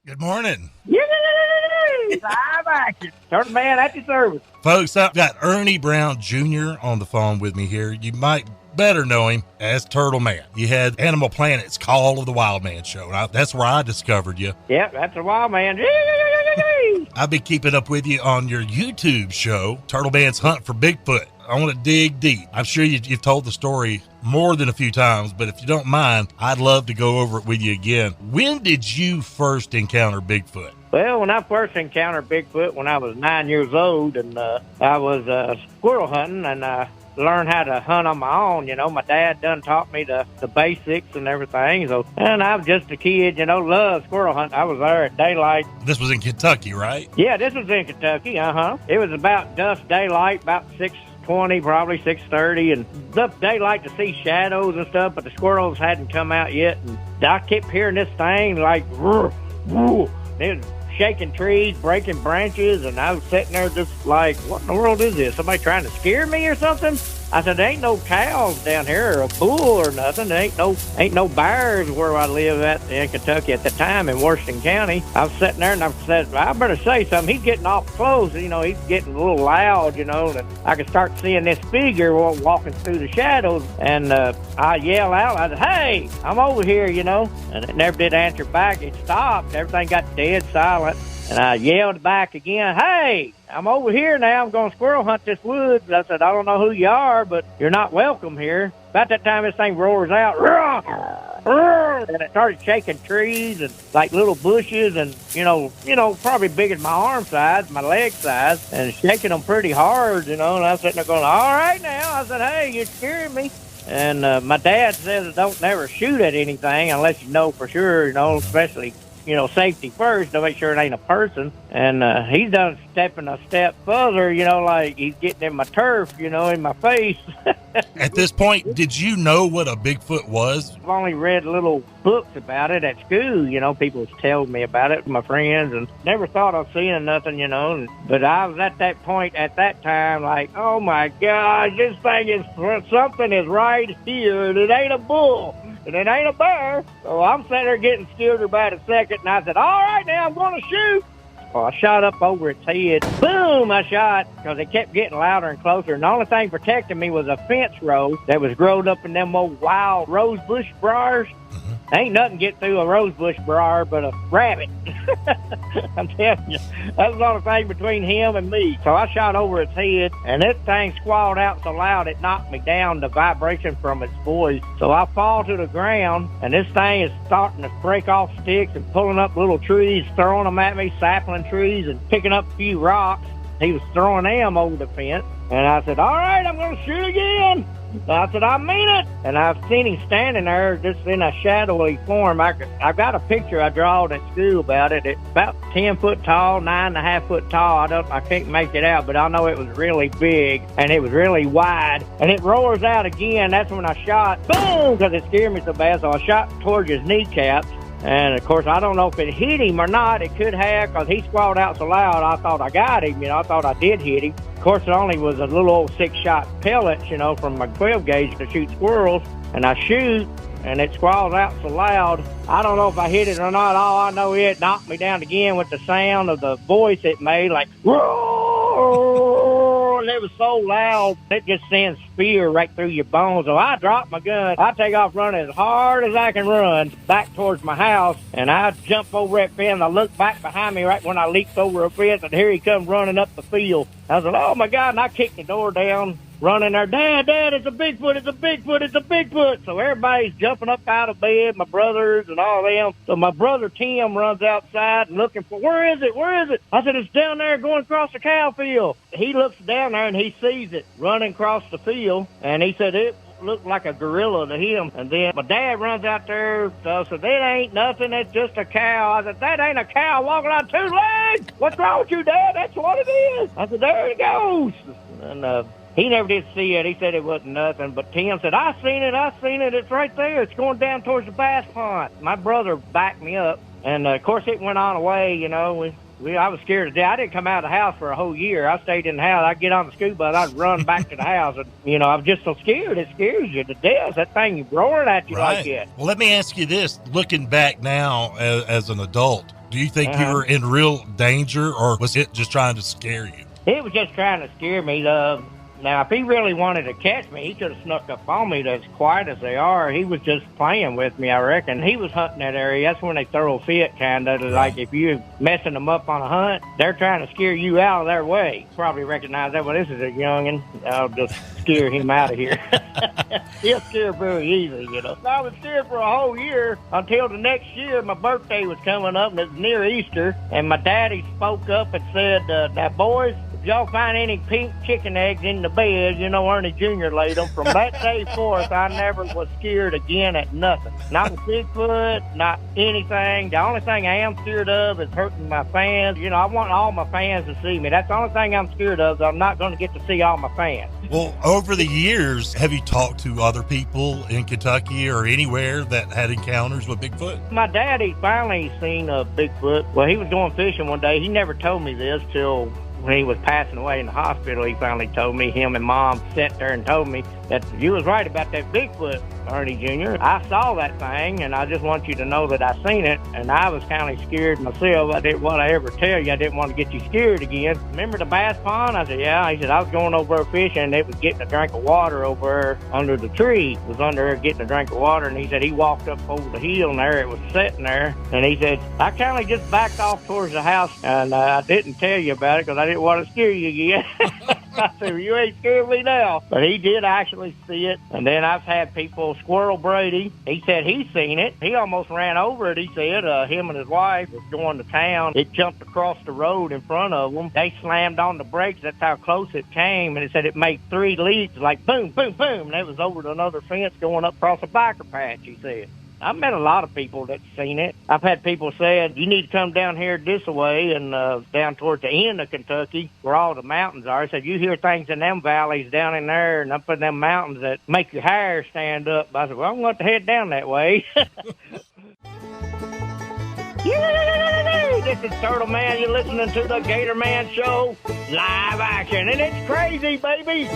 Good morning. Yay! Live action. Turtle Man at your service. Folks, I've got Ernie Brown Jr. on the phone with me here. You might better know him as Turtle Man. You had Animal Planet's Call of the Wild Man show. That's where I discovered you. Yep, that's the Wild Man. Yay! I've been keeping up with you on your YouTube show, Turtle Man's Hunt for Bigfoot. I want to dig deep. I'm sure you've told the story more than a few times, but if you don't mind, I'd love to go over it with you again. When did you first encounter Bigfoot? Well, when I first encountered Bigfoot when I was 9 years old, and I was squirrel hunting, and learned how to hunt on my own. You know, my dad done taught me the basics and everything. So, and I was just a kid, you know, loved squirrel hunting. I was there at daylight. This was in Kentucky, right? Yeah, this was in Kentucky. It was about dusk daylight, about 6:20, probably 6:30, and enough daylight to see shadows and stuff, but the squirrels hadn't come out yet. And I kept hearing this thing like, "Rrr, rrr." It was shaking trees, breaking branches, and I was sitting there just like, what in the world is this? Somebody trying to scare me or something? I said, there ain't no cows down here or a bull or nothing. There ain't no bears where I live at in Kentucky at the time in Washington County. I was sitting there and I said, I better say something. He's getting off close. You know, he's getting a little loud, you know, and I could start seeing this figure walking through the shadows. And I yell out, I said, hey, I'm over here, you know. And it never did answer back. It stopped. Everything got dead silent. And I yelled back again, hey, I'm over here now. I'm going to squirrel hunt this woods. I said, I don't know who you are, but you're not welcome here. About that time, this thing roars out. And it started shaking trees and like little bushes and, you know, probably big as my arm size, my leg size, and shaking them pretty hard, you know. And I was sitting there going, all right now. I said, hey, you're scaring me. And my dad says don't never shoot at anything unless you know for sure, you know, especially, you know, safety first to make sure it ain't a person. And he's done stepping a step further, you know, like he's getting in my turf, you know, in my face. At this point, did you know what a Bigfoot was? I've only read little books about it at school, you know, people told me about it, my friends, and never thought of seeing nothing, you know. But I was at that point at that time like, oh my gosh, this thing is, something is right here, and it ain't a bull. And it ain't a bear. So I'm sitting there getting scared about a second, and I said, all right, now I'm going to shoot. Well, I shot up over its head. Boom, I shot, because it kept getting louder and closer. And the only thing protecting me was a fence row that was growed up in them old wild rose bush briars. Ain't nothing get through a rosebush briar but a rabbit. I'm telling you, that was the only thing between him and me. So I shot over its head, and this thing squalled out so loud it knocked me down, the vibration from its voice. So I fall to the ground, and this thing is starting to break off sticks and pulling up little trees, throwing them at me, sapling trees, and picking up a few rocks. He was throwing them over the fence. And I said, all right, I'm going to shoot again. I said, I mean it. And I've seen him standing there just in a shadowy form. I've got a picture I drawed at school about it. It's about 10 foot tall, 9.5 foot tall. I can't make it out, but I know it was really big and it was really wide. And it roars out again. That's when I shot. Boom! Because it scared me so bad. So I shot towards his kneecaps. And, of course, I don't know if it hit him or not. It could have, because he squalled out so loud, I thought I got him. You know, I thought I did hit him. Of course, it only was a little old 6-shot pellets, you know, from my 12 gauge to shoot squirrels. And I shoot, and it squalls out so loud. I don't know if I hit it or not. All I know, it knocked me down again with the sound of the voice it made, like, roar! And it was so loud, it just sends fear right through your bones. So I dropped my gun. I take off running as hard as I can run back towards my house, and I jump over that fence. I look back behind me right when I leaped over a fence, and here he comes running up the field. I said, oh, my God, and I kicked the door down, running there, Dad, it's a Bigfoot, it's a Bigfoot, it's a Bigfoot. So everybody's jumping up out of bed, my brothers and all them. So my brother Tim runs outside and looking for, where is it, where is it? I said, it's down there going across the cow field. He looks down there and he sees it running across the field, and he said it looked like a gorilla to him. And then my dad runs out there, so that ain't nothing, it's just a cow. I said, that ain't a cow walking on 2 legs. What's wrong with you, Dad? That's what it is. I said, there it goes. And he never did see it. He said it wasn't nothing. But Tim said, I seen it. It's right there. It's going down towards the bass pond. My brother backed me up. And, of course, it went on away, you know. I was scared to death. I didn't come out of the house for a whole year. I stayed in the house. I'd get on the school bus. I'd run back to the house. And, you know, I'm just so scared. It scares you to death. That thing roaring at you like that. Well, let me ask you this. Looking back now as an adult, Do you think you were in real danger, or was it just trying to scare you? It was just trying to scare me. Now, if he really wanted to catch me, he could have snuck up on me as quiet as they are. He was just playing with me, I reckon. He was hunting that area. That's when they throw a fit, kind of. Like, if you're messing them up on a hunt, they're trying to scare you out of their way. Probably recognize that. Well, this is a youngin'. I'll just scare him out of here. He'll scare very easily, you know. I was scared for a whole year until the next year. My birthday was coming up, and it was near Easter. And my daddy spoke up and said, now, boys, if y'all find any pink chicken eggs in the bed, you know, Ernie Jr. laid them. From that day forth, I never was scared again at nothing. Not a Bigfoot, not anything. The only thing I am scared of is hurting my fans. You know, I want all my fans to see me. That's the only thing I'm scared of. I'm not going to get to see all my fans. Well, over the years, have you talked to other people in Kentucky or anywhere that had encounters with Bigfoot? My daddy finally seen a Bigfoot. Well, he was going fishing one day. He never told me this till when he was passing away in the hospital. He finally told me. Him and Mom sat there and told me that you was right about that Bigfoot, Ernie Jr. I saw that thing, and I just want you to know that I seen it, and I was kind of scared myself. I didn't want to ever tell you. I didn't want to get you scared again. Remember the bass pond? I said, yeah. He said, I was going over there fishing, and it was getting a drink of water over there under the tree. It was under there getting a drink of water, and he said he walked up over the hill, and there it was sitting there, and he said, I kind of just backed off towards the house, and I didn't tell you about it because I didn't want to scare you again. I said, well, you ain't scared me now. But he did actually see it. And then I've had people, Squirrel Brady, he said he seen it. He almost ran over it. He said him and his wife was going to town. It jumped across the road in front of them. They slammed on the brakes. That's how close it came. And it said it made 3 leaps, like boom, boom, boom. And it was over to another fence going up across a biker patch, he said. I've met a lot of people that's seen it. I've had people say, you need to come down here this way and down towards the end of Kentucky where all the mountains are. I said, you hear things in them valleys down in there and up in them mountains that make your hair stand up. I said, well, I'm going to head down that way. Yay! This is Turtle Man. You're listening to the Gator Man Show live action, and it's crazy, baby.